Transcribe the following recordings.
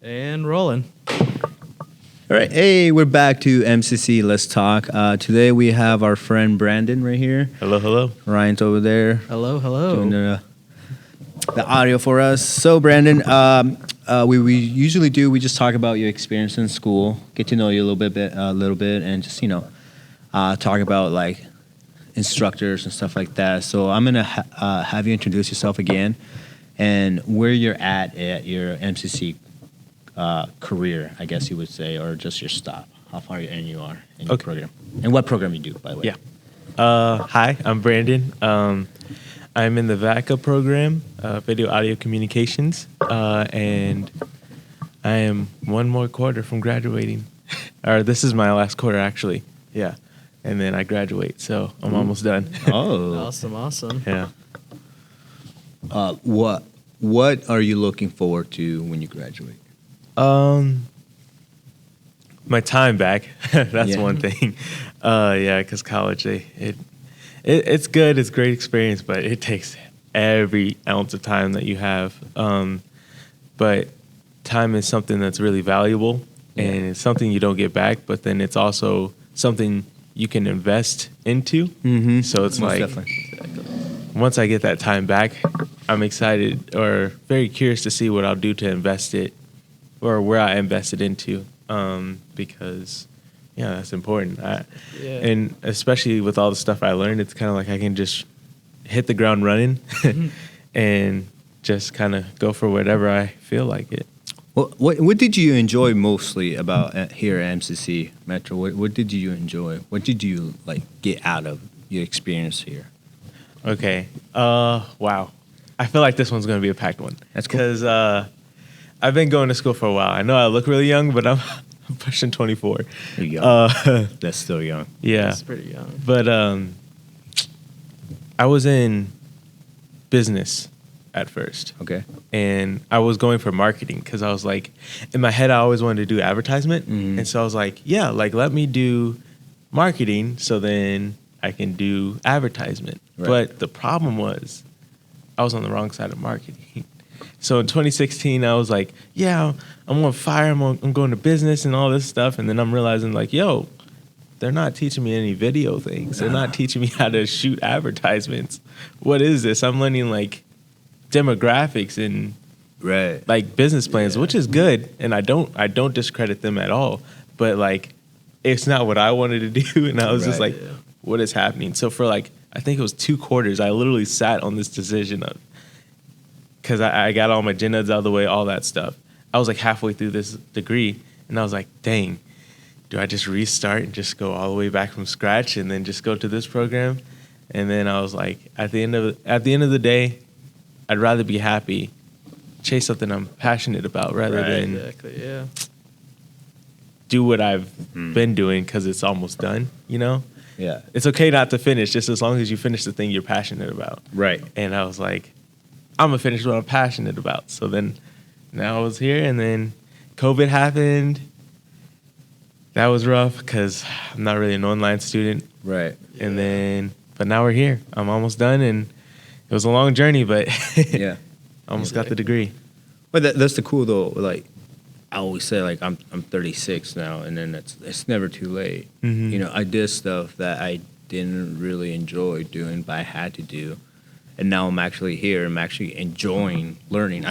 And rolling. All right, hey, we're back to MCC Let's Talk. Today we have our friend Brandon right here. Hello, hello. Ryan's over there Hello, hello. doing the audio for us. So, Brandon, we usually do, we just talk about your experience in school, get to know you a little bit, and just, talk about, like, instructors and stuff like that. So I'm going to have you introduce yourself again and where you're at your MCC career, I guess you would say, or just your stop, how far in you are in your program, and what program you do, by the way. Yeah. Hi, I'm Brandon. I'm in the VACA program, Video Audio Communications, and I am one more quarter from graduating. Or this is my last quarter, actually. Yeah. And then I graduate, so I'm almost done. Oh. Awesome. Yeah. What are you looking forward to when you graduate? My time back. That's Yeah. one thing. Yeah, because college, it's good. It's a great experience, but it takes every ounce of time that you have. But time is something that's really valuable, and it's something you don't get back. But then it's also something you can invest into. Mm-hmm. So it's Most like, definitely. once I get that time back, I'm excited or very curious to see what I'll do to invest it or where I invest it into. Because, yeah, that's important. And especially with all the stuff I learned, it's kind of like I can just hit the ground running and just kind of go for whatever I feel like it. Well, what did you enjoy mostly about here at MCC Metro? What did you enjoy? What did you like get out of your experience here? Okay. Wow. I feel like this one's going to be a packed one. That's cool. Because I've been going to school for a while. I know I look really young, but I'm pushing 24. There you go. That's still young. Yeah. That's pretty young. But I was in business at first. Okay. And I was going for marketing because I was like, in my head, I always wanted to do advertisement. Mm-hmm. And so I was like, yeah, like let me do marketing so then I can do advertisement. Right. But the problem was I was on the wrong side of marketing. So in 2016, I was like, yeah, I'm on fire. I'm going to business and all this stuff. And then I'm realizing like, yo, they're not teaching me any video things. They're not teaching me how to shoot advertisements. What is this? I'm learning like demographics and Right. like business plans, which is good, and I don't discredit them at all. But like, it's not what I wanted to do, and I was just like, what is happening? So for like, I think it was 2 quarters, I literally sat on this decision of because I got all my gen eds out of the way, all that stuff. I was like halfway through this degree, and I was like, dang, do I just restart and just go all the way back from scratch and then just go to this program? And then I was like, at the end of the day, I'd rather be happy, chase something I'm passionate about rather than do what I've been doing because it's almost done, you know? Yeah. It's okay not to finish, just as long as you finish the thing you're passionate about. Right. And I was like, I'm going to finish what I'm passionate about. So then now I was here, and then COVID happened. That was rough because I'm not really an online student. Right. And but now we're here. I'm almost done, and it was a long journey, but Yeah. almost got the degree. But that's the cool though. Like I always say, like I'm 36 now, and then it's never too late. Mm-hmm. You know, I did stuff that I didn't really enjoy doing, but I had to do, and now I'm actually here. I'm actually enjoying learning.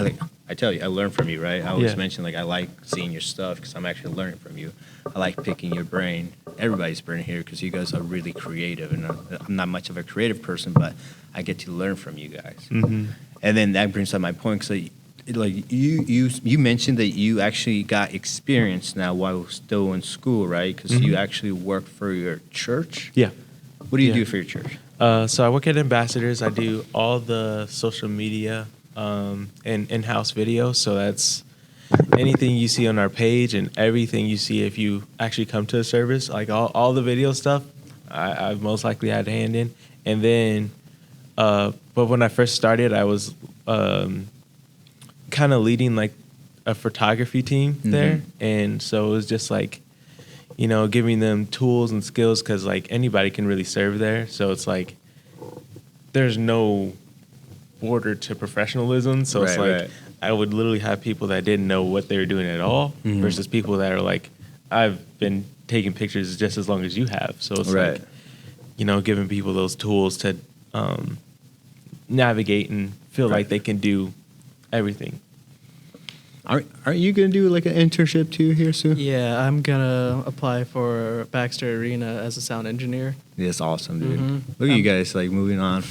I tell you, I learn from you, right? I always mention like I like seeing your stuff because I'm actually learning from you. I like picking your brain, everybody's brain here, because you guys are really creative, and I'm not much of a creative person, but I get to learn from you guys. Mm-hmm. And then that brings up my point, because like you mentioned that you actually got experience now while still in school, right? Because you actually work for your church. Yeah. What do you do for your church? So I work at Ambassadors. I do all the social media and in-house video. So that's anything you see on our page and everything you see if you actually come to a service, like all the video stuff, I've most likely had a hand in. And then, but when I first started, I was kind of leading like a photography team there. And so it was just like, you know, giving them tools and skills because like anybody can really serve there. So it's like there's no border to professionalism. So it's Right, like right. I would literally have people that didn't know what they were doing at all versus people that are like, I've been taking pictures just as long as you have. So it's Right. like, you know, giving people those tools to navigate and feel Right. like they can do everything. Aren't you gonna do like an internship too here soon? Yeah, I'm gonna apply for Baxter Arena as a sound engineer. That's awesome, dude. Mhm. Look at you guys like moving on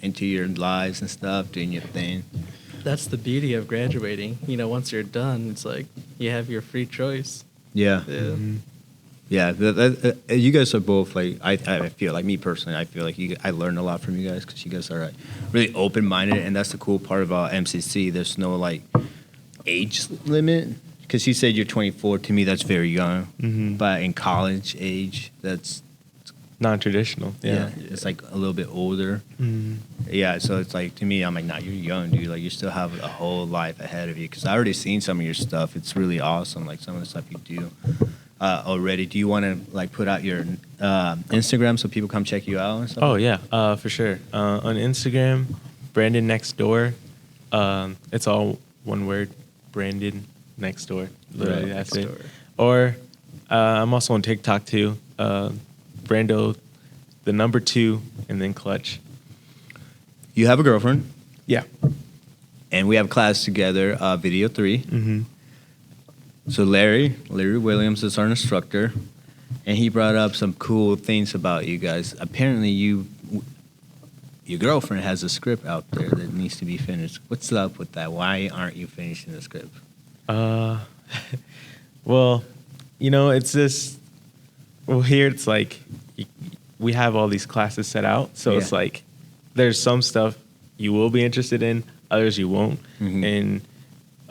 into your lives and stuff, doing your thing. That's the beauty of graduating. You know, once you're done, it's like you have your free choice. Yeah. Yeah. Yeah, you guys are both like I feel like me personally. I feel like I learned a lot from you guys because you guys are like, really open minded, and that's the cool part about MCC. There's no like age limit because you said you're 24. To me, that's very young, but in college age, that's Non-traditional. yeah, it's like a little bit older. Yeah, so it's like to me, I'm like, nah, you're young, dude. Like you still have a whole life ahead of you. Because I already seen some of your stuff. It's really awesome. Like some of the stuff you do. Already. Do you want to like put out your Instagram so people come check you out and stuff? Oh yeah, for sure. On Instagram, Brandon Next Door. It's all one word, Brandon Next Door. Literally, Right. that's Next it. Door. Or I'm also on TikTok too. Brando, the number 2, and then Clutch. You have a girlfriend, Yeah. and we have class together, Video 3. Mm-hmm. So Larry Williams is our instructor, and he brought up some cool things about you guys. Apparently, your girlfriend has a script out there that needs to be finished. What's up with that? Why aren't you finishing the script? Well, you know, it's just, well, here it's like we have all these classes set out. So it's Yeah. like there's some stuff you will be interested in, others you won't. And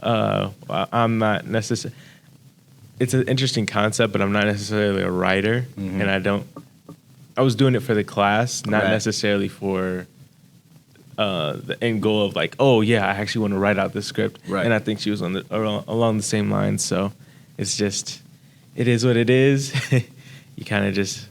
I'm not necessarily, it's an interesting concept, but I'm not necessarily a writer. And I was doing it for the class, not Right. necessarily for the end goal of like, oh yeah, I actually want to write out this script. Right. And I think she was along the same lines. So it's just, it is what it is. You kind of just,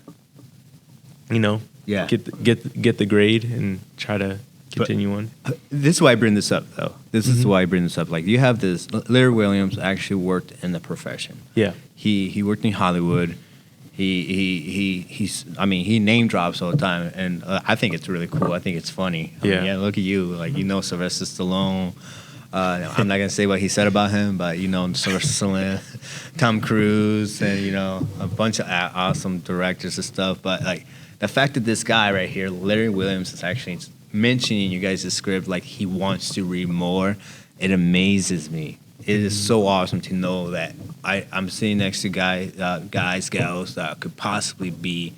you know, Yeah. get the grade and try to continue on. This is why I bring this up, though. This is why I bring this up. Like, you have this. Larry Williams actually worked in the profession. Yeah. He worked in Hollywood. He name drops all the time, and I think it's really cool. I think it's funny. I mean, Yeah. look at you, like you know Sylvester Stallone. I'm not gonna say what he said about him, but you know Sylvester Stallone, Tom Cruise, and you know a bunch of awesome directors and stuff. But like the fact that this guy right here, Larry Williams, is actually mentioning you guys' script like he wants to read more, it amazes me. It is so awesome to know that I'm sitting next to guys, gals that could possibly be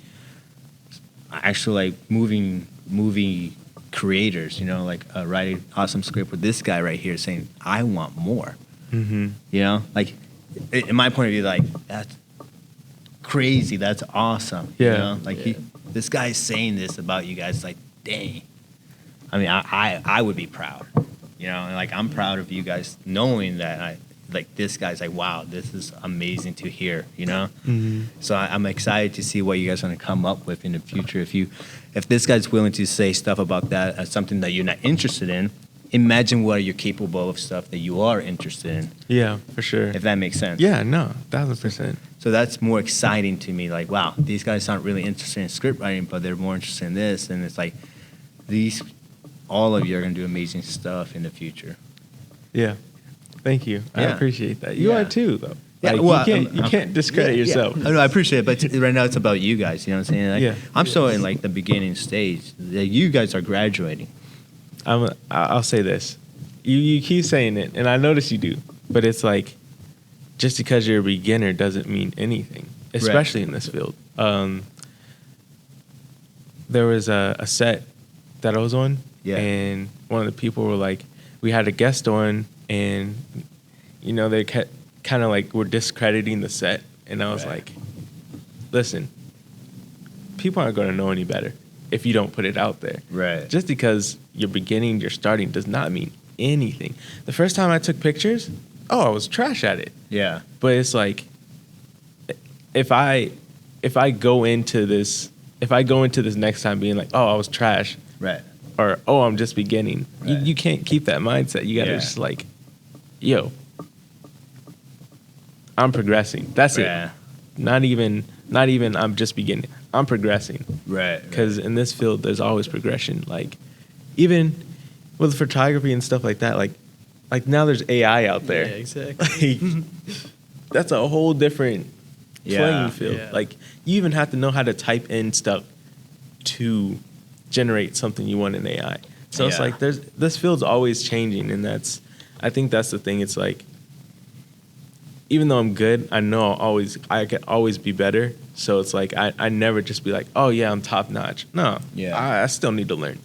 actually like movie creators, you know, like writing awesome script with this guy right here saying, I want more. Mm-hmm. You know, like in my point of view, like that's crazy. That's awesome. Yeah. You know? Like this guy's saying this about you guys. Like, dang. I mean, I would be proud. You know, and like I'm proud of you guys knowing that this guy's like, wow, this is amazing to hear. You know. Mm-hmm. So I'm excited to see what you guys are gonna come up with in the future. If this guy's willing to say stuff about that as something that you're not interested in, imagine what you're capable of stuff that you are interested in. Yeah, for sure. If that makes sense. Yeah, no, 1,000%. So that's more exciting to me. Like, wow, these guys aren't really interested in script writing, but they're more interested in this. And it's like, all of you are going to do amazing stuff in the future. Yeah. Thank you. I Yeah. appreciate that. You Yeah. are too, though. Yeah, Like, well, you can't discredit yourself. Yeah. I know, I appreciate it, but right now it's about you guys. You know what I'm saying? Like, Yeah. I'm still in like the beginning stage. Like, you guys are graduating. I'll say this. You keep saying it, and I notice you do, but it's like, just because you're a beginner doesn't mean anything, especially in this field. There was a set that I was on, and one of the people were like, we had a guest on, and you know they kind of like were discrediting the set, and I was like, listen, people aren't going to know any better if you don't put it out there. Right. Just because you're beginning, you're starting, does not mean anything. The first time I took pictures, I was trash at it. Yeah. But it's like, if I go into this next time being like, I was trash, Right. or oh, I'm just beginning. Right. You can't keep that mindset. You gotta Yeah. just like, yo, I'm progressing. That's Yeah. it. Not even I'm just beginning. I'm progressing. Right. Because in this field, there's always progression. Like, even with photography and stuff like that, like now there's AI out there. Yeah, exactly. Like, that's a whole different Yeah. playing field. Yeah. Like, you even have to know how to type in stuff to generate something you want in AI. So it's Yeah. like this field's always changing, and I think that's the thing. It's like, even though I'm good, I know I can always be better. So it's like I never just be like, oh yeah, I'm top notch. No, Yeah. I still need to learn.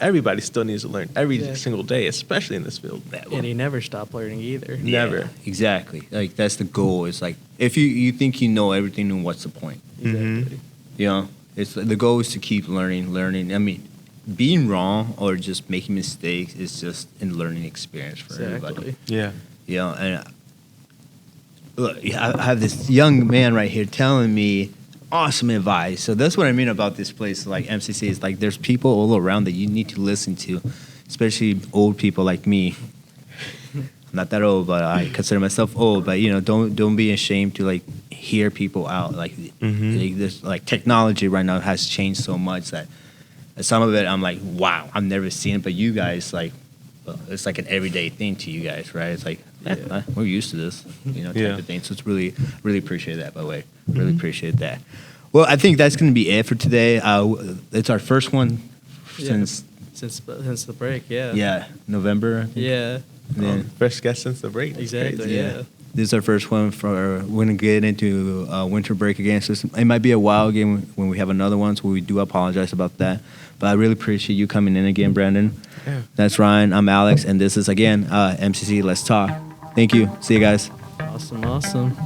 Everybody still needs to learn every Yeah. single day, especially in this field. And you never stop learning either. Never. Yeah, exactly. Like that's the goal. It's like if you think you know everything, then what's the point? Exactly. You know, it's the goal is to keep learning. I mean, being wrong or just making mistakes is just a learning experience for everybody. Exactly. Yeah. You know, and look, I have this young man right here telling me awesome advice. So that's what I mean about this place, like MCC. Is like there's people all around that you need to listen to, especially old people like me. I'm not that old, but I consider myself old. But you know, don't be ashamed to like hear people out. Like, this, like technology right now has changed so much that some of it I'm like, wow, I've never seen it. But you guys like, well, it's like an everyday thing to you guys, right? It's like we're used to this, you know, type of thing. So it's really appreciate that. By the way, really appreciate that. Well, I think that's going to be it for today. It's our first one since since the break. Yeah. yeah November. I think. Yeah. Yeah. First guest since the break. That's Exactly. crazy. Yeah. This is our first one we're going to get into winter break again. So it might be a while again when we have another one, so we do apologize about that. But I really appreciate you coming in again, Brandon. Yeah. That's Ryan. I'm Alex, and this is, again, MCC Let's Talk. Thank you. See you guys. Awesome.